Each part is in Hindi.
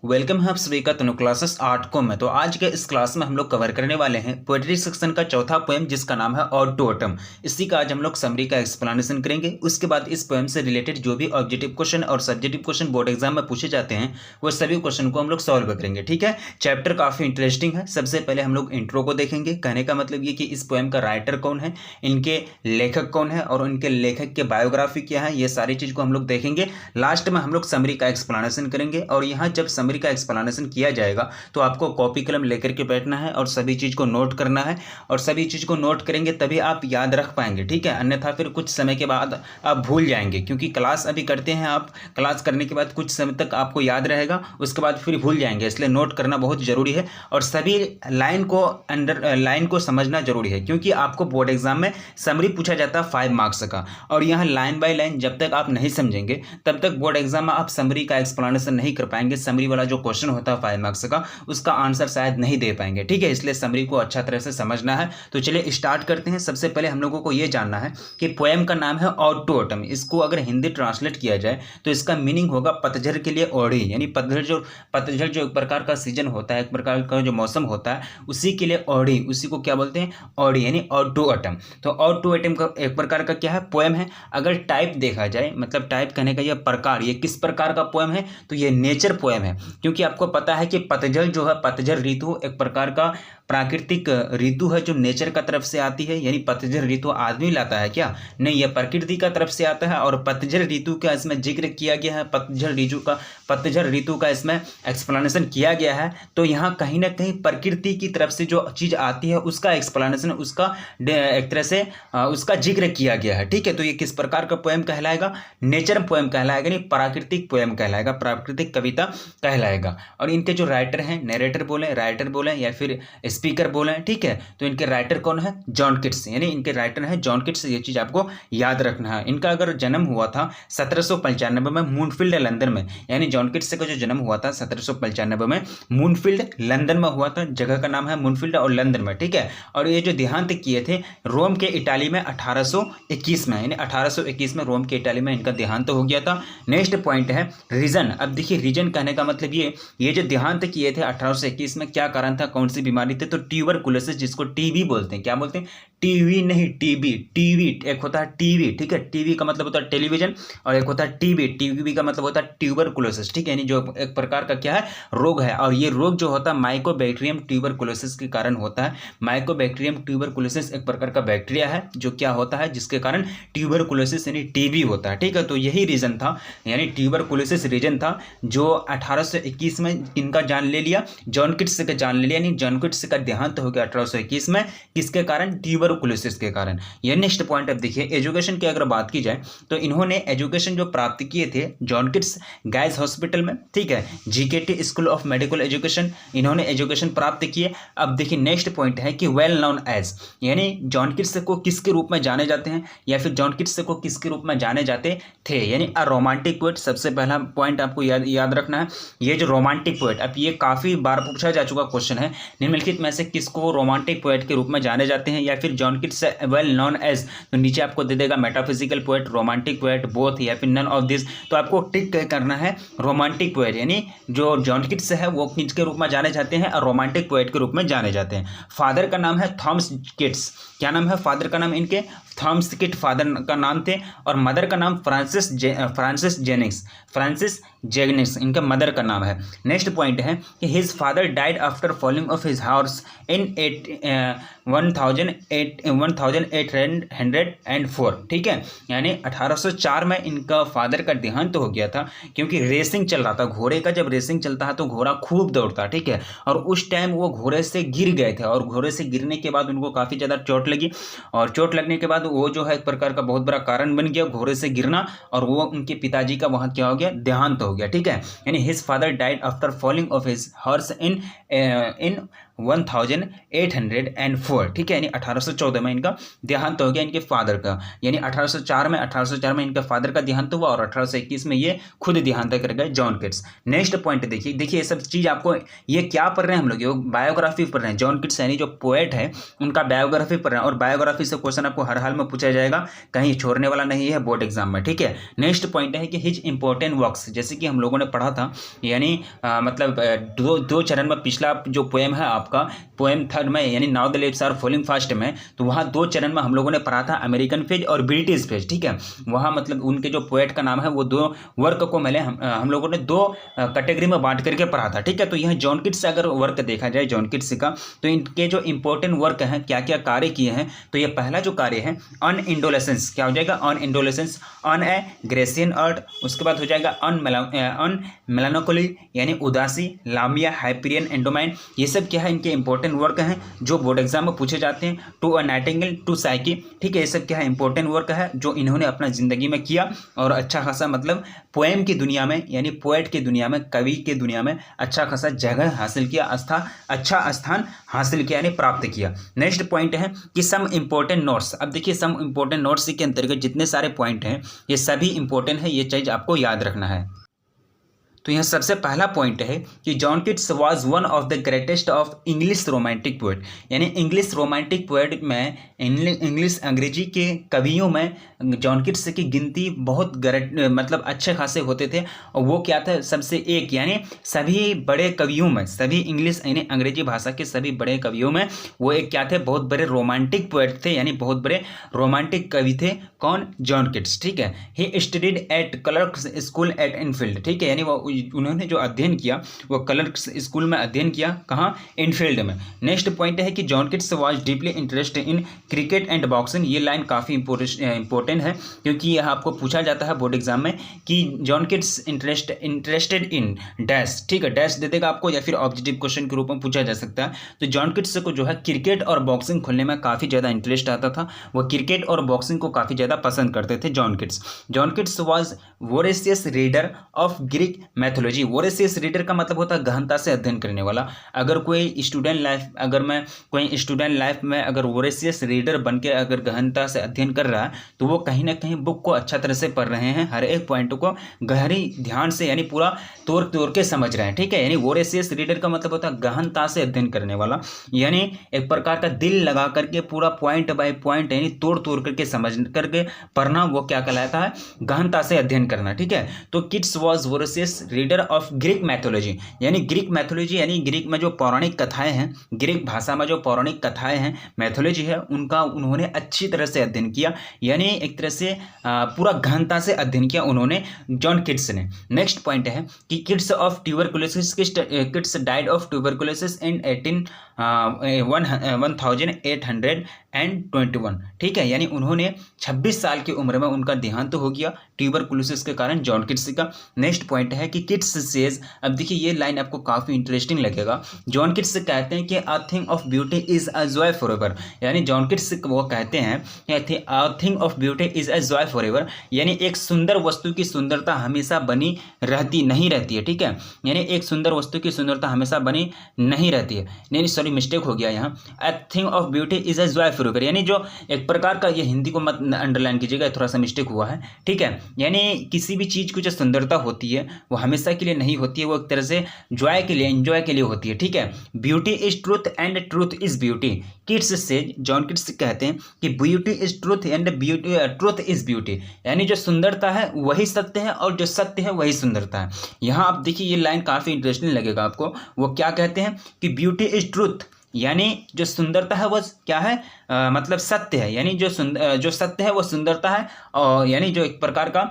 वेलकम है आप सभी का तनु क्लासेस 8 को में। तो आज के इस क्लास में हम लोग कवर करने वाले हैं पोएट्री सेक्शन का चौथा पोएम जिसका नाम है ऑड टू ऑटम। इसी का आज हम लोग समरी का एक्सप्लेनेशन करेंगे। उसके बाद इस पोएम से रिलेटेड जो भी ऑब्जेक्टिव क्वेश्चन और सब्जेक्टिव क्वेश्चन बोर्ड एग्जाम में पूछे जाते हैं वो सभी क्वेश्चन को हम लोग सॉल्व करेंगे। ठीक है, चैप्टर काफ़ी इंटरेस्टिंग है। सबसे पहले हम लोग इंट्रो को देखेंगे। कहने का मतलब ये कि इस पोएम का राइटर कौन है, इनके लेखक कौन है और उनके लेखक के बायोग्राफी क्या है, ये सारी चीज़ को हम लोग देखेंगे। लास्ट में हम लोग समरी का एक्सप्लेनेशन करेंगे और यहाँ जब समरी का एक्सप्लेनेशन किया जाएगा तो आपको कॉपी कलम लेकर के बैठना है और सभी चीज़ को नोट करना है। और सभी चीज़ को नोट करेंगे तभी आप याद रख पाएंगे। ठीक है, अन्यथा फिर कुछ समय के बाद आप भूल जाएंगे, क्योंकि क्लास अभी करते हैं आप, क्लास करने के बाद कुछ समय तक आपको याद रहेगा, उसके बाद फिर भूल जाएंगे। इसलिए नोट करना बहुत ज़रूरी है और सभी लाइन को समझना जरूरी है, क्योंकि आपको बोर्ड एग्जाम में समरी पूछा जाता है 5 मार्क्स का। और यहाँ लाइन बाय लाइन जब तक आप नहीं समझेंगे तब तक बोर्ड एग्जाम में आप समरी का एक्सप्लेनेशन नहीं कर पाएंगे। समरी वाला जो क्वेश्चन होता है 5 मार्क्स का, उसका आंसर शायद नहीं दे पाएंगे। ठीक है, इसलिए समरी को अच्छा तरह से समझना है। तो चलिए स्टार्ट करते हैं। सबसे पहले हम लोगों को ये जानना है कि पोएम का नाम है ऑड टू ऑटम। इसको अगर हिंदी ट्रांसलेट किया जाए तो इसका मीनिंग होगा पतझड़ के लिए ओढ़ी, यानी पतझड़ जो एक प्रकार का सीजन होता है, एक प्रकार का जो मौसम होता है, उसी के लिए ओढ़ी, उसी को क्या बोलते हैं, ओढ़ी, यानी ऑड टू ऑटम। तो ऑड टू ऑटम का एक प्रकार का क्या है, पोएम है। अगर टाइप देखा जाए, मतलब टाइप कहने का यह प्रकार, ये किस प्रकार का पोएम है, तो ये नेचर पोएम है। क्योंकि आपको पता है कि पतझड़ जो है, पतझड़ ऋतु एक प्रकार का प्राकृतिक ऋतु है जो नेचर का तरफ से आती है। यानी पतझड़ ऋतु आदमी लाता है क्या, नहीं, यह प्रकृति का तरफ से आता है। और पतझड़ ऋतु का इसमें जिक्र किया गया है, पतझड़ ऋतु का इसमें एक्सप्लेनेशन किया गया है। तो यहाँ कहीं ना कहीं प्रकृति की तरफ से जो चीज़ आती है उसका एक्सप्लेनेशन, उसका एक तरह से उसका जिक्र किया गया है। ठीक है, तो ये किस प्रकार का पोएम कहलाएगा, नेचर पोएम कहलाएगा, नहीं प्राकृतिक पोएम कहलाएगा, प्राकृतिक कविता कहलाएगा। और इनके जो राइटर हैं, नरेटर बोले, राइटर बोले या फिर स्पीकर बोले, ठीक है, तो इनके राइटर कौन है, जॉन किट्स, यानी इनके राइटर हैं जॉन किट्स। ये चीज़ आपको याद रखना है। इनका अगर जन्म हुआ था 1795 में मूनफील्ड लंदन में, यानी जॉन किट्स का जो जन्म हुआ था 1795 में मूनफील्ड लंदन में हुआ था। जगह का नाम है मूनफील्ड और लंदन में। ठीक है, और ये जो देहांत किए थे रोम के इटाली में 1821 में, यानी 1821 में रोम के इटाली में इनका देहांत हो गया था। नेक्स्ट पॉइंट है रीजन। अब देखिए, रीजन कहने का मतलब ये जो देहांत किए थे 1821 में, क्या कारण था, कौन सी बीमारी थी, तो ट्यूबरकुलोसिस, जिसको टीबी बोलते हैं। क्या बोलते हैं, टीवी नहीं, टीबी। टीवी एक होता है टीवी, ठीक है, टीवी का मतलब होता है टेलीविजन, और एक होता है टीबी, टीबी का मतलब होता है ट्यूबरकुलोसिस। ठीक है, यानी जो एक प्रकार का क्या है, रोग है। और ये रोग जो होता है माइकोबैक्टीरियम ट्यूबरकुलोसिस के कारण होता है। माइकोबैक्टीरियम ट्यूबरकुलोसिस एक प्रकार का बैक्टीरिया है जो क्या होता है, जिसके कारण ट्यूबरकुलोसिस यानी टीबी होता है। ठीक है, तो यही रीजन था, यानी ट्यूबरकुलोसिस रीजन था जो 1821 में इनका जान ले लिया, जॉन किट्स का जान ले लिया। यानी जॉन किट्स का देहांत हो गया 1821 में, किसके कारण, ट्यूबरकुलोसिस के कारण। ये नेक्स्ट पॉइंट। अब देखिए, एजुकेशन की अगर बात की जाए तो इन्होंने एजुकेशन जो प्राप्त किए थे जॉन किट्स गाइस हॉस्पिटल में, ठीक है, जीकेटी स्कूल ऑफ मेडिकल एजुकेशन, इन्होंने एजुकेशन प्राप्त किए। अब देखिए नेक्स्ट पॉइंट है कि वेल नोन एज, यानी जॉन किट्स को किसके रूप में जाने जाते हैं, या फिर जॉन किट्स को किसके रूप में जाने जाते थे, यानी अ रोमांटिक पोएट। सबसे पहला पॉइंट आपको याद रखना है, ये जो रोमांटिक पोएट, अब ये काफ़ी बार पूछा जा चुका क्वेश्चन है, निम्नलिखित में से किसको रोमांटिक पोएट के रूप में जाने जाते हैं, या फिर John Keats well known as, तो नीचे आपको दे देगा metaphysical poet, romantic poet, both, या फिर नन ऑफ दिस। तो आपको टिक करना है रोमांटिक पोएट, यानी जो जॉन किट्स है वो किसके रूप में जाने जाते हैं, और रोमांटिक पोएट के रूप में जाने जाते हैं। फादर का नाम है थॉमस किट्स, क्या नाम है, फादर का नाम इनके थॉमस किट फादर का नाम थे, और मदर का नाम फ्रांसिस जेनिंग्स इनका मदर का नाम है। नेक्स्ट पॉइंट है कि his father died after falling off his horse in 1804। ठीक है, यानी 1804 में इनका फादर का देहांत हो गया था, क्योंकि रेसिंग चल रहा था घोड़े का। जब रेसिंग चलता है तो घोड़ा खूब दौड़ता है, ठीक है, और उस टाइम वो घोड़े से गिर गए थे, और घोड़े से गिरने के बाद उनको काफ़ी ज़्यादा चोट लगी, और चोट लगने के बाद वो जो है एक प्रकार का बहुत बड़ा कारण बन गया घोड़े से गिरना, और वो उनके पिताजी का वहाँ क्या हो गया, देहांत हो गया। ठीक है, यानी his father died after falling off his horse in 1804, ठीक है, यानी 1814 में इनका देहांत हो गया इनके फादर का, यानी 1804 में इनके फादर का देहांत हुआ और 1821 में ये खुद देहांत कर गए जॉन किट्स। नेक्स्ट पॉइंट देखिए ये सब चीज़ आपको, ये क्या पढ़ रहे हैं हम लोग, ये बायोग्राफी पढ़ रहे हैं। जॉन किट्स यानी जो पोएट है उनका बायोग्राफी पढ़ रहे हैं, और बायोग्राफी से क्वेश्चन आपको हर हाल में पूछा जाएगा, कहीं छोड़ने वाला नहीं है बोर्ड एग्जाम में, ठीक है। नेक्स्ट पॉइंट है कि हिज इंपॉर्टेंट वर्क्स, जैसे कि हम लोगों ने पढ़ा था, यानी मतलब दो चरण में पिछला जो पोएम है आपका, पोएम थर्ड में यानी now the leaves are falling fast में, तो वहाँ 2 चरण में हम लोगों ने पढ़ा था, अमेरिकन फेज और ब्रिटिश फेज, ठीक है। वहाँ मतलब उनके जो पोएट का नाम है वो 2 वर्क को मिले हम लोगों ने 2 कैटेगरी में बांट करके पढ़ा था, ठीक है। तो यह जॉन किट्स से अगर वर्क देखा जाए जॉन किट्स का, तो इनके जो इंपॉर्टेंट वर्क हैं, क्या क्या कार्य किए हैं, तो ये पहला जो कार्य है ऑन इंडोलेसेंस, क्या हो जाएगा, ऑन इंडोलेसेंस, ऑन ए ग्रेसियन अर्थ, उसके बाद हो जाएगा ऑन मेलानोकोली यानी उदासी, लामिया, हाइपरियन, एंडोमाइन, ये सब क्या है इनके इंपॉर्टेंट वर्क हैं जो बोर्ड एग्जाम में पूछे जाते हैं। To a nightingale, to Psyche, ठीक है, ये सब क्या है इंपॉर्टेंट वर्क है जो इन्होंने अपना जिंदगी में किया, और अच्छा खासा मतलब पोएम की दुनिया में यानी पोएट की दुनिया में, कवि की दुनिया में अच्छा खासा जगह हासिल किया, अच्छा स्थान हासिल किया यानी प्राप्त किया। नेक्स्ट पॉइंट है कि सम इंपॉर्टेंट नोट्स। अब देखिए सम इंपॉर्टेंट नोट्स के अंतर्गत जितने सारे पॉइंट हैं ये सभी इंपॉर्टेंट है, ये चीज आपको याद रखना है। तो यहाँ सबसे पहला पॉइंट है कि John Keats was one of the greatest of English romantic poet, यानी इंग्लिश रोमांटिक पोएट में इंग्लिश अंग्रेजी के कवियों में जॉन किट्स की गिनती बहुत मतलब अच्छे खासे होते थे, और वो क्या था सबसे एक, यानी सभी बड़े कवियों में, सभी इंग्लिश यानी अंग्रेजी भाषा के सभी बड़े कवियों में वो एक क्या थे, बहुत बड़े रोमांटिक पोएट थे, यानी बहुत बड़े रोमांटिक कवि थे। कौन, जॉन किट्स, ठीक है। He studied at clerks school eight Enfield, ठीक है, यानी वो उन्होंने जो अध्ययन किया वो क्लर्क्स स्कूल में अध्ययन किया, कहाँ, इनफील्ड में। नेक्स्ट पॉइंट है कि John Keats was deeply interested in cricket and boxing. ये लाइन काफ़ी इंपॉर्टेंट है क्योंकि यह आपको पूछा जाता है बोर्ड एग्जाम में कि John Keats interested in dash, ठीक है, डैश दे देगा आपको या फिर ऑब्जेक्टिव क्वेश्चन के रूप में पूछा जा सकता है। तो जॉन किट्स को जो है क्रिकेट और बॉक्सिंग खोलने में काफ़ी ज़्यादा इंटरेस्ट आता था, वो क्रिकेट और बॉक्सिंग को काफ़ी ज़्यादा पसंद करते थे John Keats. John Keats was voracious reader of Greek mythology. Voracious reader का मतलब होता है गहनता से अध्ययन करने वाला। अगर कोई स्टूडेंट लाइफ में अगर वोरेशियस रीडर बन के अगर गहनता से अध्ययन कर रहा है तो वो कहीं ना कहीं बुक को अच्छा तरह से पढ़ रहे हैं, हर एक पॉइंट को गहरी ध्यान से यानी पूरा तोड़ के समझ रहे हैं, ठीक है। यानी वोरेशियस रीडर का मतलब होता है गहनता से अध्ययन करने वाला, यानी एक प्रकार का दिल लगा करके पूरा पॉइंट बाय पॉइंट यानी तोड़ करके समझ करके पढ़ना, वो क्या कहलाता है, गहनता से अध्ययन करना, ठीक है। तो Keats was voracious reader of Greek mythology, यानी ग्रीक मैथोलॉजी यानी ग्रीक में जो पौराणिक कथाएं हैं, ग्रीक भाषा में जो पौराणिक कथाएं हैं, मैथोलॉजी है, उनका उन्होंने अच्छी तरह से अध्ययन किया, यानी एक तरह से पूरा गहनता से अध्ययन किया उन्होंने जॉन किट्स ने। नेक्स्ट पॉइंट है कि Keats of tuberculosis, Keats died of tuberculosis in 1821, ठीक है, यानी उन्होंने 26 साल की उम्र में उनका देहांत हो गया ट्यूबरकुलोसिस के कारण जॉन किट्स का। नेक्स्ट पॉइंट है कि किट्स सेज, अब देखिए ये लाइन आपको काफ़ी इंटरेस्टिंग लगेगा। जॉन किट्स कहते हैं कि a thing of beauty is a joy forever, यानी जॉन किट्स वो कहते हैं a thing of beauty is a joy forever, यानी एक सुंदर वस्तु की सुंदरता हमेशा बनी नहीं रहती है, ठीक है, यानी एक सुंदर वस्तु की सुंदरता हमेशा बनी नहीं रहती है, नहीं सॉरी मिस्टेक हो गया यहाँ, a thing of beauty is a joy forever, यानी जो एक प्रकार का, ये हिंदी को मत अंडरलाइन कीजिएगा, थोड़ा सा मिस्टेक हुआ है, ठीक है, यानी किसी भी चीज़ की जो सुंदरता होती है वो हमेशा के लिए नहीं होती है, वो एक तरह से जॉय के लिए, एंजॉय के लिए होती है, ठीक है। Beauty is truth and truth is beauty, Keats से जॉन किट्स कहते हैं कि beauty is truth and truth is beauty, यानी जो सुंदरता है वही सत्य है और जो सत्य है वही सुंदरता है। यहाँ आप देखिए ये लाइन काफ़ी इंटरेस्टिंग लगेगा आपको, वो क्या कहते हैं कि ब्यूटी इज ट्रूथ, यानी जो सुंदरता है वो क्या है, मतलब सत्य है, यानी जो सत्य है वो सुंदरता है, और यानी जो एक प्रकार का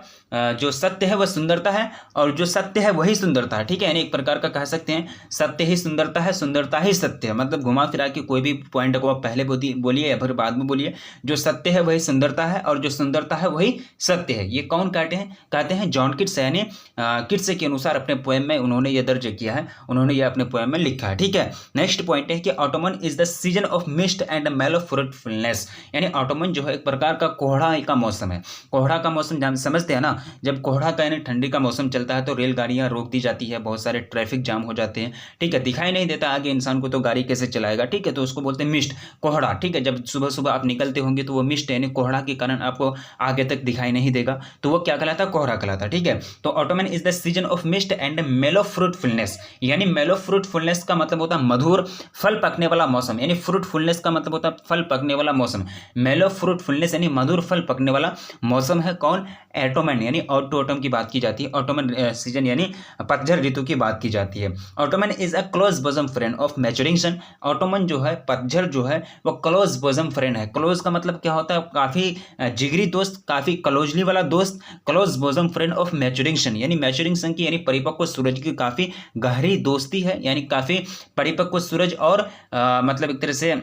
जो सत्य है वह सुंदरता है और जो सत्य है वही सुंदरता है, ठीक है, यानी एक प्रकार का कह सकते हैं सत्य ही सुंदरता है, सुंदरता ही सत्य है, मतलब घुमा फिरा के कोई भी पॉइंट को आप पहले बोलिए या फिर बाद में बोलिए, जो सत्य है वही सुंदरता है और जो सुंदरता है वही सत्य है। ये कौन कहते हैं जॉन किट्स, यानी किट्स के अनुसार अपने पोएम में उन्होंने ये दर्ज किया है, उन्होंने ये अपने पोएम में लिखा है, ठीक है। नेक्स्ट पॉइंट है कि Ottoman is the season of mist and मेलो फ्रूट फ्रूटफुलनेस, यानी ऑटोमन जो है एक प्रकार का कोहरा का मौसम है। कोहरा का मौसम समझते हैं ना, जब कोहरा का यानी ठंडी का मौसम चलता है तो रेलगाड़ियां रोक दी जाती है, बहुत सारे ट्रैफिक जाम हो जाते हैं, ठीक है, दिखाई नहीं देता आगे इंसान को तो गाड़ी कैसे चलाएगा, ठीक है, तो उसको बोलते हैं मिस्ट, कोहरा, ठीक है। जब सुबह सुबह आप निकलते होंगे तो वो मिस्ट यानी कोहरा के कारण आपको आगे तक दिखाई नहीं देगा, तो वो क्या कहलाता है, कोहरा कहलाता, ठीक है। तो Ottoman is the season of mist and मेलो फ्रूटफुलनेस, यानी मेलो फ्रूटफुलनेस का मतलब होता है मधुर फल पकने वाला मौसम, यानी फ्रूटफुलनेस का मतलब होता है फल पकने वाला मौसम। मेलो फ्रूटफुलनेस यानी मधुर फल पकने वाला मौसम है कौन, ऑटोमन, यानी ऑटोम की बात की जाती है, ऑटोमन सीजन यानी पतझड़ ऋतु की बात की जाती है। Autumn is a close bosom friend of maturing sun, autumn जो है पतझड़ जो है वो क्लोज बॉजम फ्रेंड है। क्लोज का मतलब क्या होता है, काफी जिगरी दोस्त, काफी क्लोजली वाला दोस्त, close bosom friend of maturing सन, यानी मैच्योरिंग सन की यानी परिपक्व सूरज की काफी गहरी दोस्ती है, यानी काफी परिपक्व सूरज और मतलब एक तरह से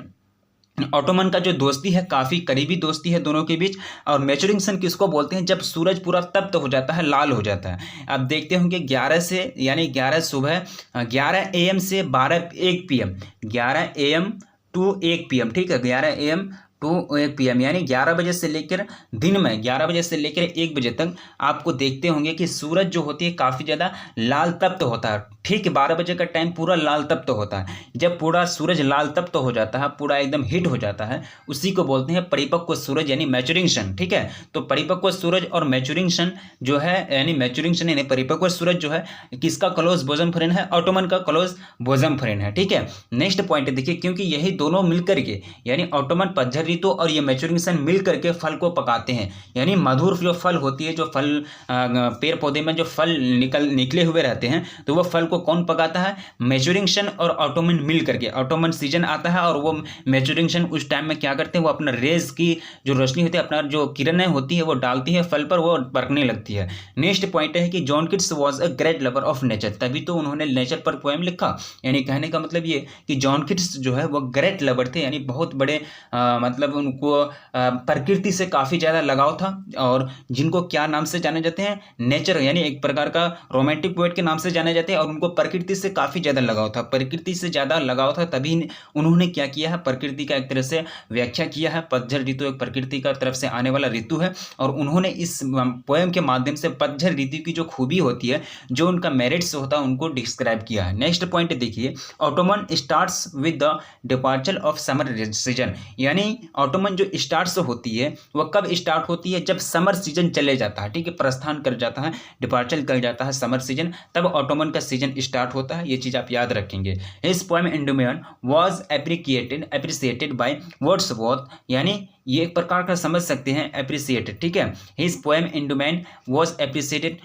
ऑटोमन का जो दोस्ती है काफ़ी करीबी दोस्ती है दोनों के बीच। और मैच्योरिंग सन किसको बोलते हैं, जब सूरज पूरा तप्त हो जाता है, लाल हो जाता है। अब देखते होंगे 11 से यानी 11 सुबह 11 AM से 1 PM, 11 AM टू 1 PM, ठीक है, 11 AM टू 1 PM, यानी 11 बजे से लेकर दिन में 11 बजे से लेकर 1 बजे तक आपको देखते होंगे कि सूरज जो होती है काफ़ी ज़्यादा लाल तप्त होता है। ठीक 12 बजे का टाइम पूरा लाल तप्त होता है। जब पूरा सूरज लाल तप्त हो जाता है, पूरा एकदम हिट हो जाता है, उसी को बोलते हैं परिपक्व सूरज यानी मैच्योरिंग सन, ठीक है। तो परिपक्व सूरज और मैच्योरिंग सन जो है यानी मैच्योरिंग सन यानी परिपक्व सूरज जो है किसका क्लोज बोजम फ्रेंड है, ऑटोमन का क्लोज बोजम फ्रेंड है, ठीक है। नेक्स्ट पॉइंट देखिए, क्योंकि यही दोनों मिलकर के यानी ऑटोमन पतझड़ ऋतु और ये मैच्योरिंग सन मिल करके फल को पकाते हैं, यानी मधुर जो फल होती है, जो फल पेड़ पौधे में जो फल निकले हुए रहते हैं, तो वो फल को कौन पकाता है, मैच्योरिंग सन और ऑटोमन मिल करके। ऑटोमन सीजन आता है और वो मैच्योरिंग सन उस टाइम में क्या करते हैं, वो अपना रेज की जो रोशनी होती है, अपना जो किरणें होती है वो डालती है फल पर, वो पकने लगती है। नेक्स्ट पॉइंट है कि John Keats was a great lover of nature, तभी तो उन्होंने नेचर पर पोएम लिखा। यानी कहने का मतलब ये कि जॉन किट्स जो है वो ग्रेट लवर थे, यानी बहुत बड़े मतलब उनको प्रकृति से काफ़ी ज़्यादा लगाव था, और जिनको क्या नाम से जाने जाते हैं, नेचर, यानी एक प्रकार का रोमांटिक पोएट के नाम से जाने जाते हैं, और उनको प्रकृति से काफ़ी ज़्यादा लगाव था, प्रकृति से ज़्यादा लगाव था, तभी उन्होंने क्या किया है, प्रकृति का एक तरह से व्याख्या किया है। पतझड़ ऋतु एक प्रकृति का तरफ से आने वाला ऋतु है, और उन्होंने इस पोएम के माध्यम से पतझड़ ऋतु की जो खूबी होती है, जो उनका मेरिट्स होता है, उनको डिस्क्राइब किया है। नेक्स्ट पॉइंट देखिए, Ottoman starts with the departure of summer season, यानी ऑटोमन जो स्टार्ट्स होती है वह कब स्टार्ट होती है, जब समर सीजन चले जाता है, ठीक है, प्रस्थान कर जाता है, डिपार्चर कर जाता है समर सीजन, तब ऑटोमन का सीजन स्टार्ट होता है। ये चीज आप याद रखेंगे। His poem Endymion was appreciated by Wordsworth, यानी ये एक प्रकार का समझ सकते हैं एप्रिसिएटेड, ठीक है। His poem Endymion was appreciated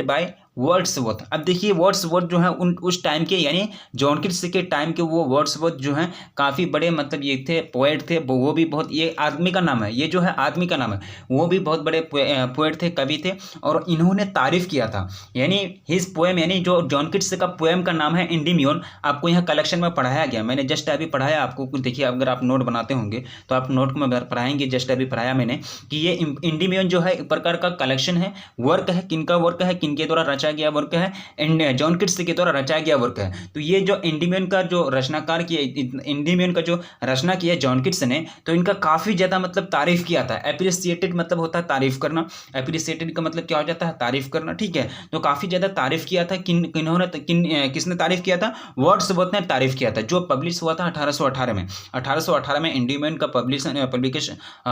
by Wordsworth. अब देखिए वर्ड्सवर्थ जो है उस टाइम के यानी जॉन किट्स के टाइम के वो वर्ड्सवर्थ जो हैं काफ़ी बड़े मतलब ये थे पोएट थे, वो भी बहुत, ये आदमी का नाम है, ये जो है आदमी का नाम है, वो भी बहुत बड़े पोएट थे, कवि थे, और इन्होंने तारीफ किया था। यानी हिज पोएम यानी जो जॉन किट्स का पोएम का नाम है एंडोमियन, आपको यहाँ कलेक्शन में पढ़ाया गया, मैंने जस्ट अभी पढ़ाया आपको, देखिए अगर आप नोट बनाते होंगे तो आप नोट में पढ़ाएंगे, जस्ट अभी पढ़ाया मैंने कि ये एंडोमियन जो है एक प्रकार का कलेक्शन है, वर्क है, किनका वर्क है, किनके द्वारा रचा गया वर्क है, जॉन किट्स के द्वारा रचाया गया वर्क है। तो ये जो एंडोमियन का जो रचनाकार किया, एंडोमियन का जो रचना किया जॉन किट्स ने, तो इनका काफ़ी ज़्यादा मतलब तारीफ किया था। एप्रिसिएटेड मतलब होता है तारीफ करना, एप्रिसिएटेड का मतलब क्या हो जाता है, तारीफ करना, ठीक है। तो काफ़ी ज़्यादा तारीफ किया था, किसने तारीफ किया था, वर्ड्सवर्थ ने तारीफ किया था, जो पब्लिश हुआ था 1818 में। 1818 में एंडोमियन का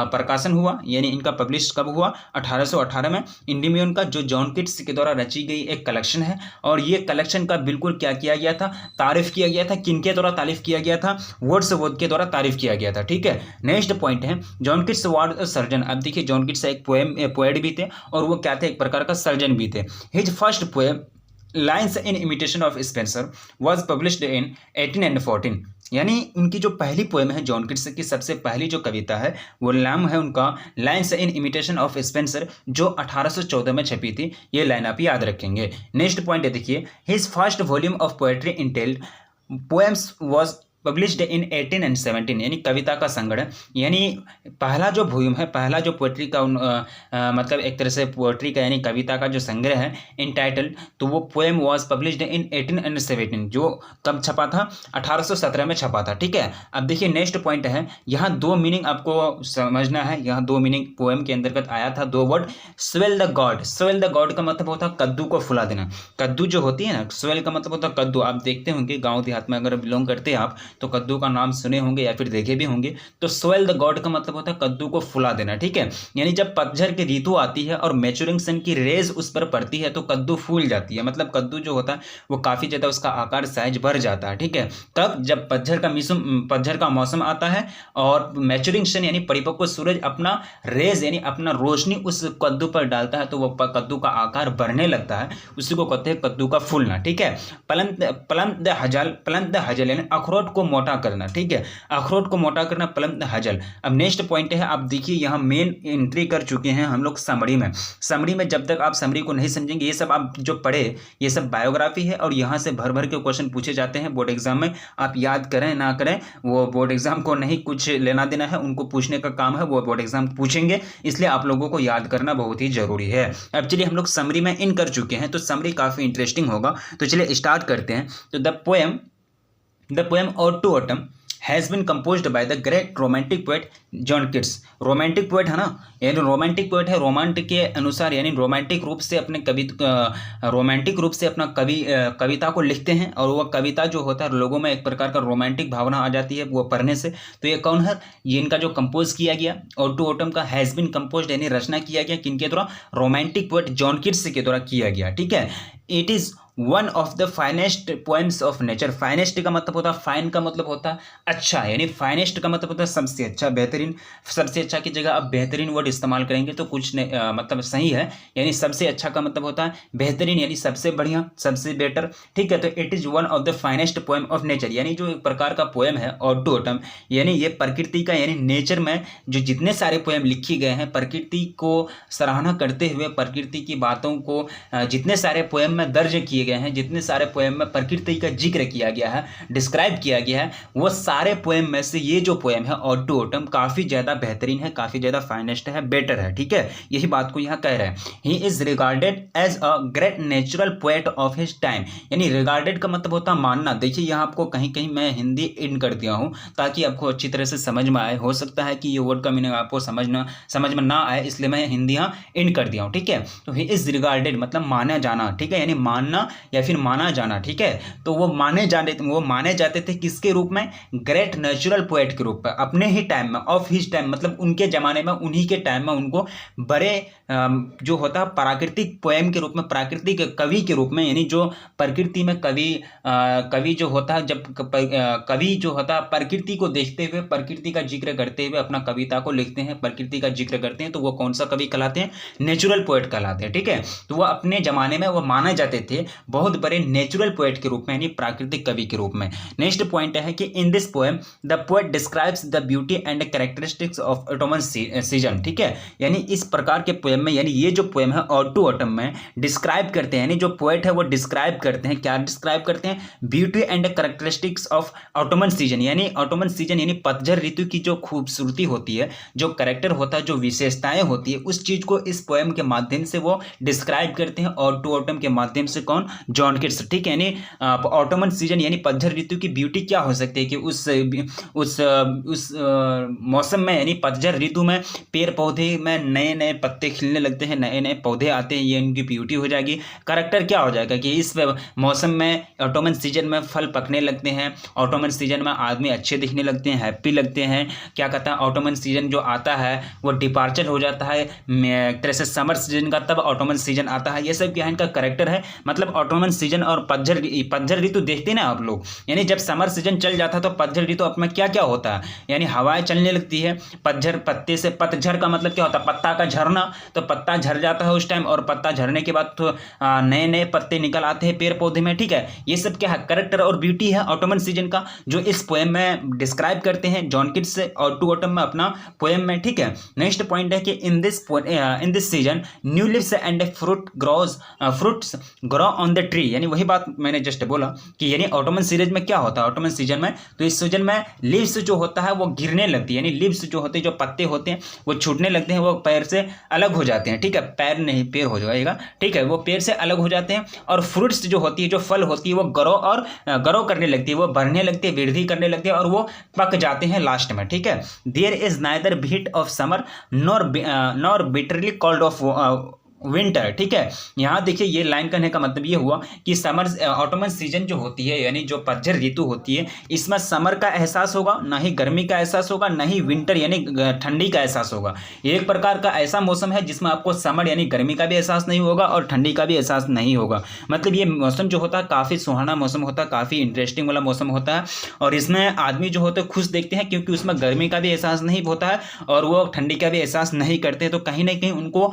प्रकाशन हुआ, यानी इनका पब्लिश कब हुआ, 1818 में। एंडोमियन का जो जॉन किट्स के द्वारा रची गई एक कलेक्शन है, और ये कलेक्शन का बिल्कुल क्या किया गया था, तारीफ किया गया था, किनके द्वारा तारीफ किया गया था, वर्ड्सवर्थ के द्वारा तारीफ किया गया था, ठीक है। नेक्स्ट पॉइंट है John Keats was a surgeon. अब देखिए जॉन किट्स एक पोएट भी थे, और वो क्या थे, एक प्रकार का सर्जन भी थे। His first poem lines in imitation of Spencer was published इन 1814, यानी उनकी जो पहली पोएम है जॉन किट्स की सबसे पहली जो कविता है वो नाम है उनका lines in imitation of Spencer, जो 1814 में छपी थी। ये लाइन आप याद रखेंगे। नेक्स्ट पॉइंट है देखिए, his first volume of poetry entitled poems was published in 18 and 17 यानी कविता का संग्रह, यानी पहला जो वॉल्यूम है, पहला जो पोएट्री का मतलब एक तरह से पोएट्री का यानी कविता का जो संग्रह है इनटाइटल, तो वो poem was published in 18 and 17, जो कब छपा था, 1817 में छपा था। ठीक है, अब देखिए नेक्स्ट पॉइंट है, यहाँ दो मीनिंग आपको समझना है, यहाँ दो मीनिंग पोएम के अंतर्गत आया था, दो word. Swell the God, swell the God का मतलब होता है कद्दू को फुला देना। कद्दू जो होती है ना, स्वेल का मतलब होता है कद्दू। आप देखते होंगे गाँव देहात में अगर बिलोंग करते हैं आप, तो कद्दू का नाम सुने होंगे या फिर देखे भी होंगे। तो स्वेल द गॉड का मतलब होता है कद्दू को फुला देना। ठीक है, यानी जब पतझड़ की ऋतु आती है और मैच्योरिंग सन की रेज उस पर पड़ती है तो कद्दू फूल जाती है, मतलब कद्दू जो होता है वो काफी ज्यादा उसका आकार साइज बढ़ जाता है। ठीक है, तब जब पतझड़ का मौसम आता है और मैच्योरिंग सन यानी परिपक्व सूरज अपना रेज यानी अपना रोशनी उस कद्दू पर डालता है तो वो कद्दू का आकार बढ़ने लगता है, उसी को कहते हैं कद्दू का फूलना। ठीक है, प्लम्प द हजल यानी अखरोट को मोटा करना। ठीक है, अखरोट को मोटा करना, प्लम्प द हजल। अब नेक्स्ट पॉइंट है, आप देखिए यहाँ मेन एंट्री कर चुके हैं हम लोग समरी में। समरी में जब तक आप समरी को नहीं समझेंगे, ये सब आप जो पढ़े ये सब बायोग्राफी है और यहाँ से भर भर के क्वेश्चन पूछे जाते हैं बोर्ड एग्जाम में। आप याद करें ना करें, वो बोर्ड एग्जाम को नहीं कुछ लेना देना है, उनको पूछने का काम है, वो बोर्ड एग्जाम पूछेंगे, इसलिए आप लोगों को याद करना बहुत ही जरूरी है। अब चलिए हम लोग समरी में इन कर चुके हैं, तो समरी काफी इंटरेस्टिंग होगा, तो चलिए स्टार्ट करते हैं। तो the poem ode to autumn has been composed by the great romantic poet John Keats. Romantic poet है ना, यानी रोमांटिक पोएट है, रोमांटिक के अनुसार यानी रोमांटिक रूप से अपने अपना कविता को लिखते हैं, और वह कविता जो होता है लोगों में एक प्रकार का रोमांटिक भावना आ जाती है वो पढ़ने से। तो ये कौन है, ये इनका जो कंपोज किया गया ऑड टू ऑटम का हैज़ बिन कंपोज्ड यानी रचना किया गया किनके द्वारा, रोमांटिक पोएट जॉन किट्स के द्वारा किया गया। ठीक है, it is one of the finest poems of nature. Finest का मतलब होता है, फाइन का मतलब होता है अच्छा, यानी फाइनेस्ट का मतलब होता है सबसे अच्छा, बेहतरीन। सबसे अच्छा की जगह आप बेहतरीन वर्ड इस्तेमाल करेंगे तो कुछ मतलब सही है, यानी सबसे अच्छा का मतलब होता है बेहतरीन यानी सबसे बढ़िया, सबसे बेटर। ठीक है, तो it is one of the finest poem of nature, यानी जो एक प्रकार का पोएम है ऑड टू ऑटम, यानी ये प्रकृति का यानी नेचर में जो जितने सारे पोएम लिखे गए हैं प्रकृति को सराहना करते हुए, प्रकृति की बातों को जितने सारे पोएम में दर्ज किए गए हैं, जितने सारे पोएम में प्रकृति का जिक्र किया गया है, डिस्क्राइब किया गया है, वो सारे पोएम में से ये जो पोएम है ऑड टू ऑटम काफी ज्यादा बेहतरीन है, काफी ज्यादा फाइनेस्ट है, बेटर है। ठीक है, यही बात को यहाँ कह रहे हैं। He is regarded as a great natural poet of his time, यानी रिगार्डेड का मतलब होता है मानना। देखिए यहाँ आपको कहीं कहीं मैं हिंदी इन कर दिया हूँ ताकि आपको अच्छी तरह से समझ में आए। हो सकता है कि ये वर्ड का मीनिंग आपको समझ में ना आए, इसलिए मैं हिंदी यहाँ इन कर दिया हूँ। ठीक है, तो ही इज रिगार्डेड मतलब माना जाना। ठीक है, यानी मानना या फिर माना जाना। ठीक है, तो वो माने जाते थे किसके रूप में, ग्रेट नेचुरल पोएट के रूप में, अपने ही टाइम में, ऑफ हिज टाइम मतलब उनके जमाने में, उन्हीं के टाइम में उनको बड़े जो होता है प्राकृतिक पोएम के रूप में, प्राकृतिक कवि के रूप में, यानी जो प्रकृति में कवि जो होता है, जब कवि जो होता है प्रकृति को देखते हुए, प्रकृति का जिक्र करते हुए अपना कविता को लिखते हैं, प्रकृति का जिक्र करते हैं, तो वो कौन सा कवि कहलाते हैं, नेचुरल पोएट कहलाते हैं। ठीक है, तो वो अपने जमाने में वो माने जाते थे बहुत बड़े नेचुरल पोएट के रूप में, यानी प्राकृतिक कवि के रूप में। नेक्स्ट पॉइंट है कि in this poem the poet describes the beauty and characteristics of Ottoman season. ठीक है, यानी इस प्रकार के पोएम में, यानी ये जो पोएम है ऑड टू ऑटम में डिस्क्राइब करते हैं, यानी जो पोएट है वो डिस्क्राइब करते हैं, क्या डिस्क्राइब करते हैं, beauty and characteristics of Ottoman season, यानी ऑटोमन सीजन यानी पतझड़ ऋतु की जो खूबसूरती होती है, जो कैरेक्टर होता है, जो विशेषताएं होती है, उस चीज को इस पोएम के माध्यम से वो डिस्क्राइब करते हैं ऑड टू ऑटम के माध्यम से। कौन, जॉन किट्स। ठीक है, यानी ऑटोमन सीजन यानी पतझड़ ऋतु की ब्यूटी क्या हो सकती है कि उस मौसम में यानी पतझड़ ऋतु में पेड़ पौधे में नए नए पत्ते खिलने लगते हैं, नए नए पौधे आते हैं, ये उनकी ब्यूटी हो जाएगी। कैरेक्टर क्या हो जाएगा कि इस मौसम में ऑटोमन सीजन में फल पकने लगते हैं, ऑटोमन सीजन में आदमी अच्छे दिखने लगते हैं, हैप्पी लगते हैं। क्या कहता है, ऑटोमन सीजन जो आता है वो डिपार्चर हो जाता है एक तरह से समर सीजन का, तब ऑटोमन सीजन आता है। ये सब क्या है, इनका कैरेक्टर है। मतलब ऑटोमन सीजन और पतझड़ ऋतु देखते ना आप लोग, यानी जब समर सीजन चल जाता है तो पतझड़ ऋतु अपना क्या क्या होता है, यानी हवाएं चलने लगती है, पतझड़ पत्ते से, पतझड़ का मतलब क्या होता है, पत्ता का झरना, तो पत्ता झड़ जाता है उस टाइम, और पत्ता झड़ने के बाद तो नए नए पत्ते निकल आते हैं पेड़ पौधे में। ठीक है, ये सब क्या है, कैरेक्टर और ब्यूटी है ऑटोमन सीजन का, जो इस पोएम में डिस्क्राइब करते हैं John Keats ode to autumn में अपना पोएम में। ठीक है, नेक्स्ट पॉइंट है कि in this season new leaves and fruits grow on the tree, यानी वही बात मैंने जस्ट बोला कि यानी ऑटोमन सीरीज में क्या होता है, ऑटोमन सीजन में, तो इस सीजन में लीव्स जो होता है वो गिरने लगती है, यानी लीव्स जो होते हैं, जो पत्ते होते हैं वो छूटने लगते हैं, वो पैर से अलग हो जाते हैं, ठीक है, पैर नहीं पेड़ हो जाएगा, ठीक है, वो पेड़ से अलग हो जाते हैं। और फ्रूट्स जो होती है, जो फल होती है, वो ग्रो करने लगती है, वो बढ़ने लगती है, वृद्धि करने लगती है और वो पक जाते हैं लास्ट में, ठीक है। There is neither heat of summer nor bitterly cold of winter, ठीक है। यहाँ देखिए ये लाइन कहने का मतलब ये हुआ कि समर ऑटोमन सीजन जो होती है, यानी जो पतझड़ ऋतु होती है, इसमें समर का एहसास होगा, ना ही गर्मी का एहसास होगा, ना ही विंटर यानी ठंडी का एहसास होगा। ये एक प्रकार का ऐसा मौसम है जिसमें आपको समर यानी गर्मी का भी एहसास नहीं होगा और ठंडी का भी एहसास नहीं होगा। मतलब ये मौसम जो होता है काफ़ी सुहाना मौसम होता है, काफ़ी इंटरेस्टिंग वाला मौसम होता है और इसमें आदमी जो होते हैं खुश देखते हैं क्योंकि उसमें गर्मी का भी एहसास नहीं होता है और वो ठंडी का भी एहसास नहीं करते, तो कहीं ना कहीं उनको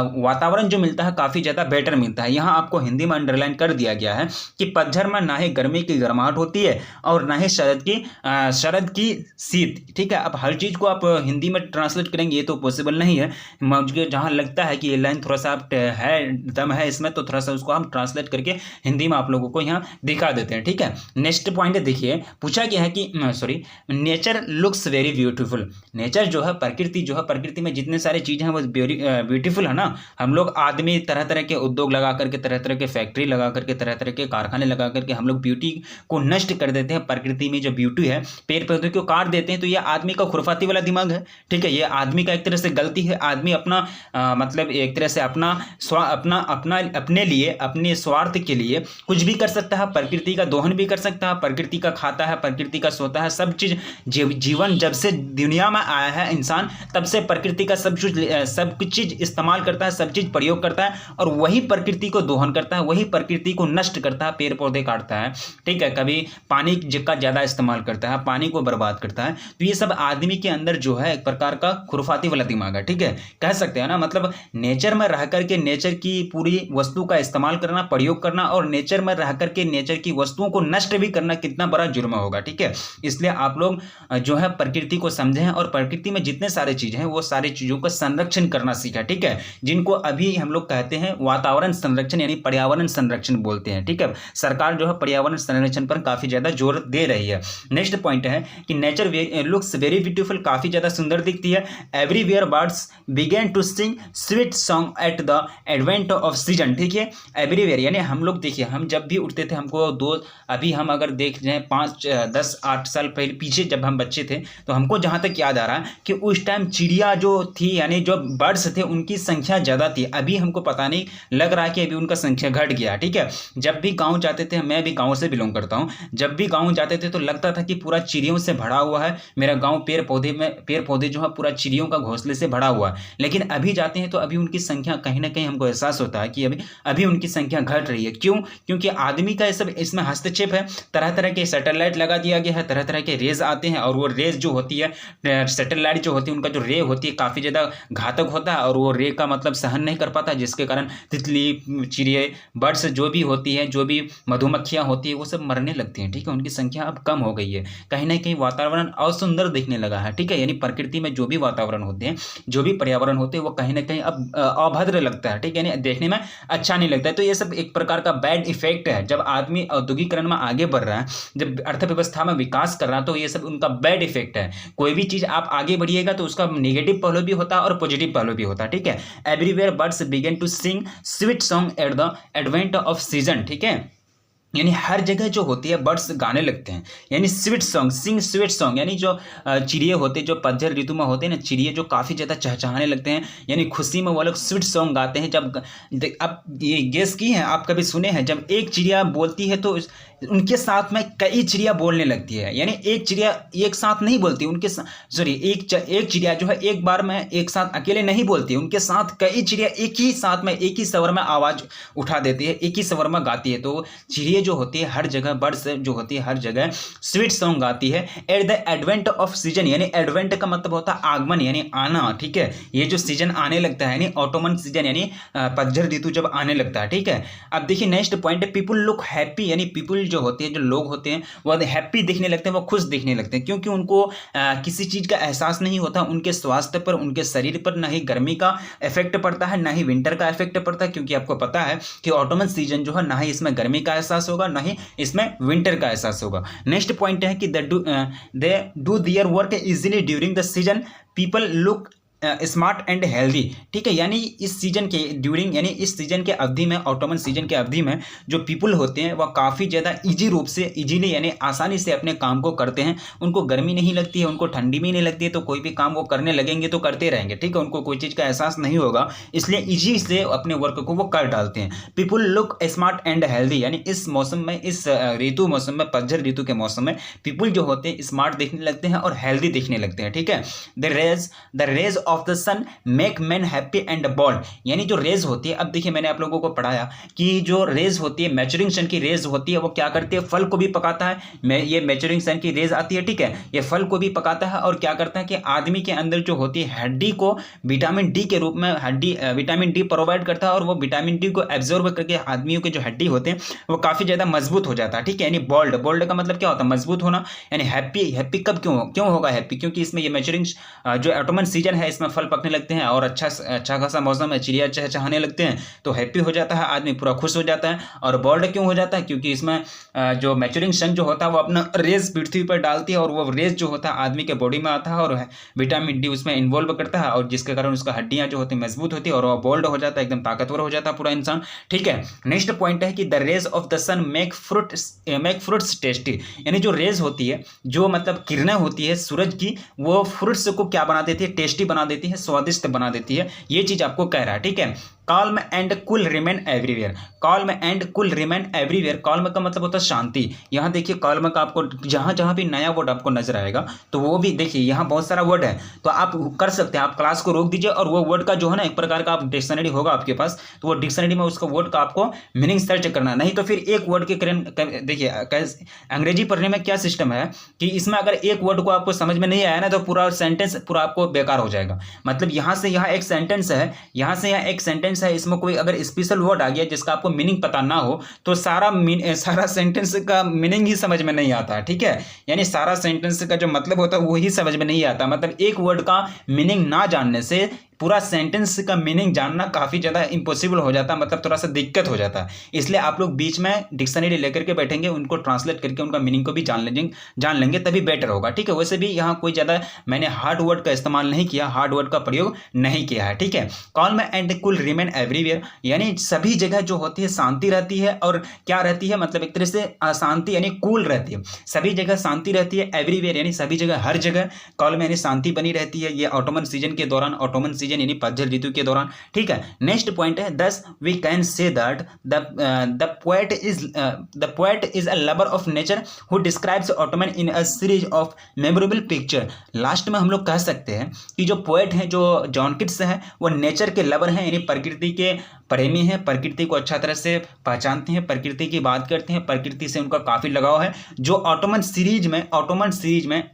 वातावरण जो मिलता है काफ़ी ज़्यादा बेटर मिलता है। यहाँ आपको हिंदी में अंडरलाइन कर दिया गया है कि पतझड़ में ना ही गर्मी की गर्माहट होती है और ना ही शरद की शीत, ठीक है। अब हर चीज़ को आप हिंदी में ट्रांसलेट करेंगे ये तो पॉसिबल नहीं है, मुझे जहाँ लगता है कि ये लाइन थोड़ा सा है दम है इसमें, तो थोड़ा सा उसको हम ट्रांसलेट करके हिंदी में आप लोगों को यहाँ दिखा देते हैं, ठीक है। नेक्स्ट पॉइंट देखिए, पूछा गया है कि nature looks very beautiful. Nature जो है, प्रकृति जो है, प्रकृति में जितने सारे चीज़ें हैं वो ब्यूटीफुल है ना। हम लोग आदमी तरह तरह के उद्योग लगा करके, तरह तरह के फैक्ट्री लगा करके, तरह तरह के कारखाने लगा करके हम लोग ब्यूटी को नष्ट कर देते हैं। प्रकृति में जो ब्यूटी है, पेड़ पौधे को काट देते हैं, तो ये आदमी का खुरफाती वाला दिमाग है, ठीक है। ये आदमी का एक तरह से गलती है। आदमी अपना मतलब एक तरह से अपने लिए, अपने स्वार्थ के लिए कुछ भी कर सकता है, प्रकृति का दोहन भी कर सकता है, प्रकृति का खाता है, प्रकृति का सोता है, सब चीज़। जीवन जब से दुनिया में आया है इंसान, तब से प्रकृति का सब कुछ चीज़ इस्तेमाल करता है, सब चीज़ प्रयोग करता है और वही प्रकृति को दोहन करता है, वही प्रकृति को नष्ट करता है, पेड़ पौधे काटता है, ठीक है। कभी पानी का ज़्यादा इस्तेमाल करता है, पानी को बर्बाद करता है। तो ये सब आदमी के अंदर जो है एक प्रकार का खुरफाती वाला दिमाग है, ठीक है, कह सकते हैं ना। मतलब नेचर में रह करके नेचर की पूरी वस्तु का इस्तेमाल करना, प्रयोग करना और नेचर में रह करके नेचर की वस्तुओं को नष्ट भी करना कितना बड़ा जुर्म होगा, ठीक है। इसलिए आप लोग जो है प्रकृति को समझें और प्रकृति में जितने सारे चीज़ें हैं वो सारी चीज़ों का संरक्षण करना सीखा, ठीक है, जिनको अभी हम लोग कहते हैं वातावरण संरक्षण यानी पर्यावरण संरक्षण बोलते हैं, ठीक है। सरकार जो है पर्यावरण संरक्षण पर काफ़ी ज़्यादा जोर दे रही है। नेक्स्ट पॉइंट है कि नेचर लुक्स वेरी ब्यूटीफुल, काफ़ी ज़्यादा सुंदर दिखती है। Everywhere birds begin to sing sweet song at the advent of season, ठीक है। एवरीवेयर यानी हम लोग देखिए, हम जब भी उठते थे हमको अभी हम अगर देख जाएँ 5, 10, 8 साल पहले पीछे जब हम बच्चे थे, तो हमको जहाँ तक याद आ रहा है कि उस टाइम चिड़िया जो थी यानी जो बर्ड्स थे उनकी संख्या ज़्यादा थी। अभी हमको पता नहीं लग रहा है कि अभी उनका संख्या घट गया, ठीक है। जब भी गांव जाते थे, मैं भी गांव से बिलोंग करता हूं, जब भी गांव जाते थे तो लगता था कि पूरा चिड़ियों से भरा हुआ है मेरा गांव, पेड़ पौधे जो है पूरा चिड़ियों का घोंसले से भरा हुआ है। लेकिन अभी जाते हैं तो अभी उनकी संख्या कहीं ना कहीं हमको एहसास होता है कि अभी उनकी संख्या घट रही है। क्यों? क्योंकि आदमी का सब इसमें हस्तक्षेप है। तरह तरह के सैटेलाइट लगा दिया गया है, तरह तरह के रेज आते हैं और वो रेज जो होती है, सैटेलाइट जो होती है उनका जो रे होती है काफ़ी ज़्यादा घातक होता है और वो रे का मतलब सहन नहीं कर पाता, जिसके कारण तितली, चिड़िए, बर्ड्स जो भी होती है, जो भी मधुमक्खियाँ होती है वो सब मरने लगती हैं, ठीक है। उनकी संख्या अब कम हो गई है, कहीं ना कहीं वातावरण असुंदर दिखने लगा है, ठीक है। यानी प्रकृति में जो भी वातावरण होते हैं, जो भी पर्यावरण होते हैं वो कहीं ना कहीं अब अभद्र लगता है, ठीक है, यानी देखने में अच्छा नहीं लगता है। तो ये सब एक प्रकार का बैड इफेक्ट है। जब आदमी औद्योगिकरण में आगे बढ़ रहा है, जब अर्थव्यवस्था में विकास कर रहा है, तो ये सब उनका बैड इफेक्ट है। कोई भी चीज़ आप आगे बढ़िएगा तो उसका नेगेटिव पहलू भी होता है और पॉजिटिव पहलू भी होता है, ठीक है। Everywhere birds begin to sing sweet song at the advent of season, ठीक है। यानी हर जगह जो होती है बर्ड्स गाने लगते हैं, यानी स्वीट सॉन्ग, सिंग स्वीट सॉन्ग, यानी जो चिड़िए होते हैं जो पतझड़ ऋतु में होते हैं ना, चिड़िए जो काफ़ी ज़्यादा चहचहाने लगते हैं, यानी खुशी में वो लोग स्वीट सॉन्ग गाते हैं। जब अब ये गेस की है, आप कभी सुने हैं जब एक चिड़िया बोलती है तो उनके साथ में कई चिड़िया बोलने लगती है। यानी एक चिड़िया एक साथ नहीं बोलती, एक चिड़िया जो है एक बार में एक साथ अकेले नहीं बोलती, उनके साथ कई चिड़िया एक ही साथ में एक ही स्वर में आवाज़ उठा देती है, एक ही स्वर में गाती है। तो चिड़िया जो होती है हर जगह, बर्ड्स जो होती है हर जगह स्वीट सॉन्ग गाती है eight the advent of season, यानी एडवेंट का मतलब होता है आगमन यानी आना, ठीक है। ये जो सीजन आने लगता है यानी ऑटोमन सीजन यानी पतझड़ ऋतु जब आने लगता है, ठीक है। अब देखिए नेक्स्ट पॉइंट है पीपुल लुक हैप्पी, यानी पीपुल जो होते हैं, जो लोग होते हैं वो हैप्पी दिखने लगते हैं, वो खुश दिखने लगते हैं, क्योंकि उनको किसी चीज़ का एहसास नहीं होता उनके स्वास्थ्य पर, उनके शरीर पर, ना ही गर्मी का इफेक्ट पड़ता है, ना ही विंटर का इफेक्ट पड़ता है, क्योंकि आपको पता है कि ऑटोमन सीजन जो है ना ही इसमें गर्मी का एहसास होगा, ना ही इसमें विंटर का एहसास होगा। नेक्स्ट पॉइंट है कि they do their work easily during the season, people look smart and healthy, ठीक है। यानी इस सीजन के ड्यूरिंग, यानी इस सीजन के अवधि में, ऑटोमन सीजन के अवधि में जो पीपल होते हैं वह काफ़ी ज़्यादा ईजी रूप से, इजीली यानी आसानी से अपने काम को करते हैं, उनको गर्मी नहीं लगती है, उनको ठंडी भी नहीं लगती है, तो कोई भी काम वो करने लगेंगे तो करते रहेंगे, ठीक है। उनको कोई चीज़ का एहसास नहीं होगा, इसलिए ईजी से अपने वर्क को वो कर डालते हैं। People look smart and healthy, यानी इस मौसम में, इस ऋतु मौसम में, पतझड़ ऋतु के मौसम में पीपल जो होते हैं स्मार्ट दिखने लगते हैं और हेल्दी दिखने लगते हैं, ठीक है। The rays of the sun make man happy and bold, यानी जो रेज होती है, अब देखिए मैंने आप लोगों को पढ़ाया कि जो रेज होती है, मैच्योरिंग सन की रेज होती है, वो क्या करती है, फल को भी पकाता है। ये मैच्योरिंग सन की रेज आती है, ठीक है, ये फल को भी पकाता है और क्या करता है कि आदमी के अंदर जो होती है हड्डी को विटामिन डी के रूप में, विटामिन डी प्रोवाइड करता है, और वो विटामिन डी को एब्जॉर्ब करके आदमियों के जो हड्डी होते हैं वो काफ़ी ज़्यादा मजबूत हो जाता है, ठीक है। यानी बोल्ड का मतलब क्या होता है, मजबूत होना, यानी हैप्पी कब क्यों होगा हैप्पी, क्योंकि इसमें ये मैच्योरिंग जो ऑटोमन सीजन है इसमें फल पकने लगते हैं और अच्छा खासा मौसम है, चिड़िया चहचहाने लगते हैं, तो हैप्पी हो जाता है, आदमी पूरा खुश हो जाता है। और बोल्ड क्यों हो जाता है, क्योंकि इसमें जो मैच्योरिंग सन जो होता है वो अपना रेज पृथ्वी पर डालती है, और वो रेज जो होता है आदमी के बॉडी में आता है और विटामिन डी उसमें इन्वॉल्व करता है, और जिसके कारण उसका हड्डियां जो होती है मजबूत होती है और वो बोल्ड हो जाता है, एकदम ताकतवर हो जाता है पूरा इंसान, ठीक है। नेक्स्ट पॉइंट है कि the rays of the sun make fruits tasty, यानी जो रेज होती है, जो मतलब किरणें होती है सूरज की, वो फ्रूट्स को क्या बना देती है, टेस्टी बना देती है, स्वादिष्ट बना देती है, ये चीज आपको कह रहा है, ठीक है। Calm and cool remain everywhere, calm and cool remain everywhere, calm का मतलब होता है शांति। यहाँ देखिए कॉल्म का आपको जहाँ जहाँ भी नया वर्ड आपको नजर आएगा तो वो भी देखिए, यहाँ बहुत सारा वर्ड है, तो आप कर सकते हैं, आप क्लास को रोक दीजिए और वो वर्ड का जो है ना एक प्रकार का आप डिक्शनरी होगा आपके पास, तो वो डिक्शनरी में उसका वर्ड का आपको मीनिंग सर्च करना, नहीं तो फिर एक वर्ड के देखिए अंग्रेजी पढ़ने में क्या सिस्टम है कि इसमें अगर एक वर्ड को आपको समझ में नहीं आया ना तो पूरा सेंटेंस पूरा आपको बेकार हो जाएगा। मतलब यहाँ से यहाँ एक सेंटेंस है, यहाँ से यहाँ एक सेंटेंस है, इसमें कोई अगर स्पेशल वर्ड आ गया जिसका आपको मीनिंग पता ना हो तो सारा सेंटेंस का मीनिंग ही समझ में नहीं आता, ठीक है। यानी सारा सेंटेंस का जो मतलब होता है वो ही समझ में नहीं आता, मतलब एक वर्ड का मीनिंग ना जानने से पूरा सेंटेंस का मीनिंग जानना काफ़ी ज़्यादा इम्पॉसिबल हो जाता है, मतलब थोड़ा सा दिक्कत हो जाता है। इसलिए आप लोग बीच में डिक्शनरी लेकर के बैठेंगे, उनको ट्रांसलेट करके उनका मीनिंग को भी जान लेंगे तभी बेटर होगा, ठीक है। वैसे भी यहाँ कोई ज़्यादा मैंने हार्ड वर्ड का इस्तेमाल नहीं किया, हार्ड वर्ड का प्रयोग नहीं किया है, ठीक है। Calm and cool remain everywhere, यानी सभी जगह जो होती है शांति रहती है, और क्या रहती है, मतलब एक तरह से शांति यानी कूल रहती है, सभी जगह शांति रहती है, एवरीवेयर यानी सभी जगह हर जगह, कॉल्म यानी शांति बनी रहती है, ये ऑटोमन सीजन के दौरान, ऑटोमन सीजन यानी पतझड़ ऋतु के दौरान, ठीक है। नेक्स्ट पॉइंट है thus we can say that the poet is a lover of nature who describes autumn in a series of memorable picture. Last में हम लोग कह सकते हैं कि जो पोएट हैं, जो जॉन किट्स हैं, वो नेचर के लवर हैं, यानी प्रकृति के प्रेमी हैं, प्रकृति को अच्छा तरह से पहचानते हैं, प्रकृति की बात करते हैं, प्रकृति से उनका काफ़ी लगाव है। जो ऑटोमन सीरीज में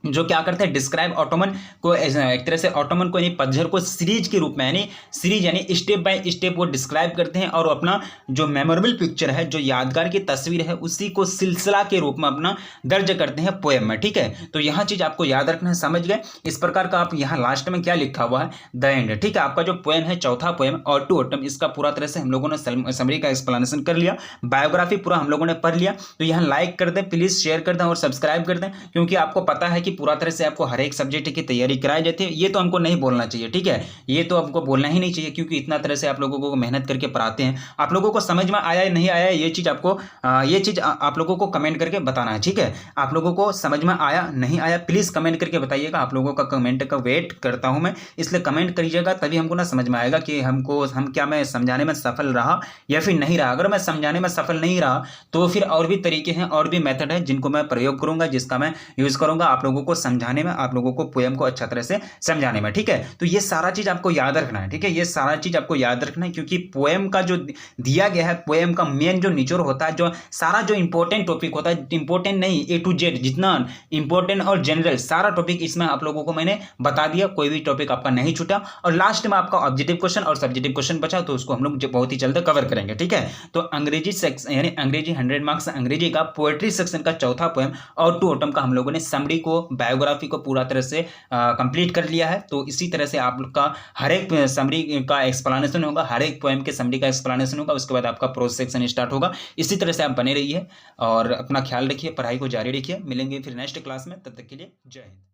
जो क्या करते हैं, डिस्क्राइब ऑटोमन को एक तरह से ऑटोमन को यानी पतझड़ को सीरीज के रूप में, यानी सीरीज यानी स्टेप बाय स्टेप वो डिस्क्राइब करते हैं, और अपना जो मेमोरेबल पिक्चर है, जो यादगार की तस्वीर है, उसी को सिलसिला के रूप में अपना दर्ज करते हैं पोएम में, ठीक है। तो यहाँ चीज़ आपको याद रखना है, समझ गए। इस प्रकार का आप यहाँ लास्ट में क्या लिखा हुआ है, द एंड, ठीक है। आपका जो पोएम है, चौथा पोएम और टू ऑटम, इसका पूरा तरह से हम लोगों ने समरी का एक्सप्लेनेशन कर लिया, बायोग्राफी पूरा हम लोगों ने पढ़ लिया। तो यहाँ लाइक कर दें प्लीज़, शेयर कर दें और सब्सक्राइब कर दें, क्योंकि आपको पता है कि पूरा तरह से आपको हर एक सब्जेक्ट की तैयारी कराई जाती है। ये तो हमको नहीं बोलना चाहिए, ठीक है, ये तो आपको बोलना ही नहीं चाहिए, क्योंकि इतना तरह से आप लोगों को मेहनत करके पढ़ाते हैं। आप लोगों को समझ में आया नहीं आया, ये चीज़ आप लोगों को कमेंट करके बताना है, ठीक है। आप लोगों को समझ में आया नहीं आया प्लीज़ कमेंट करके बताइएगा, आप लोगों का कमेंट का वेट करता हूँ मैं, इसलिए कमेंट करिएगा, तभी हमको ना समझ में आएगा कि क्या मैं समझाने में सफल रहा या फिर नहीं रहा। अगर मैं समझाने में सफल नहीं रहा तो फिर और भी तरीके हैं, और भी मेथड है जिनको मैं प्रयोग करूँगा, जिसका मैं यूज़ करूँगा, आप लोगों लोगों को समझाने में, आप लोगों को पोएम को अच्छा तरह से समझाने में। ठीक है, तो ये सारा चीज आपको याद रखना है। ठीक है, ये सारा चीज आपको याद रखना है, क्योंकि पोएम का जो दिया गया है, पोएम का मेन जो निचोड़ होता है, जो सारा जो इंपॉर्टेंट टॉपिक होता है, इंपॉर्टेंट नहीं A to Z, जितना इंपॉर्टेंट और जनरल सारा टॉपिक इसमें आप लोगों को मैंने बता दिया, कोई भी टॉपिक आपका नहीं छूटा। और लास्ट में आपका ऑब्जेक्टिव क्वेश्चन और सब्जेक्टिव क्वेश्चन बचा, तो उसको हम लोग बहुत ही जल्द कवर करेंगे। ठीक है, तो अंग्रेजी सेक्शन यानी अंग्रेजी 100 मार्क्स अंग्रेजी का पोएट्री सेक्शन का चौथा पोएम और टू ऑटम का हम लोगों ने समरी को, बायोग्राफी को पूरा तरह से कंप्लीट कर लिया है। तो इसी तरह से आप लोग का हर एक समरी का एक्सप्लेनेशन होगा, हर एक पोएम के समरी का एक्सप्लेनेशन होगा, उसके बाद आपका प्रोज सेक्शन स्टार्ट होगा। इसी तरह से आप बने रहिए और अपना ख्याल रखिए, पढ़ाई को जारी रखिए। मिलेंगे फिर नेक्स्ट क्लास में, तब तक के लिए जय हिंद।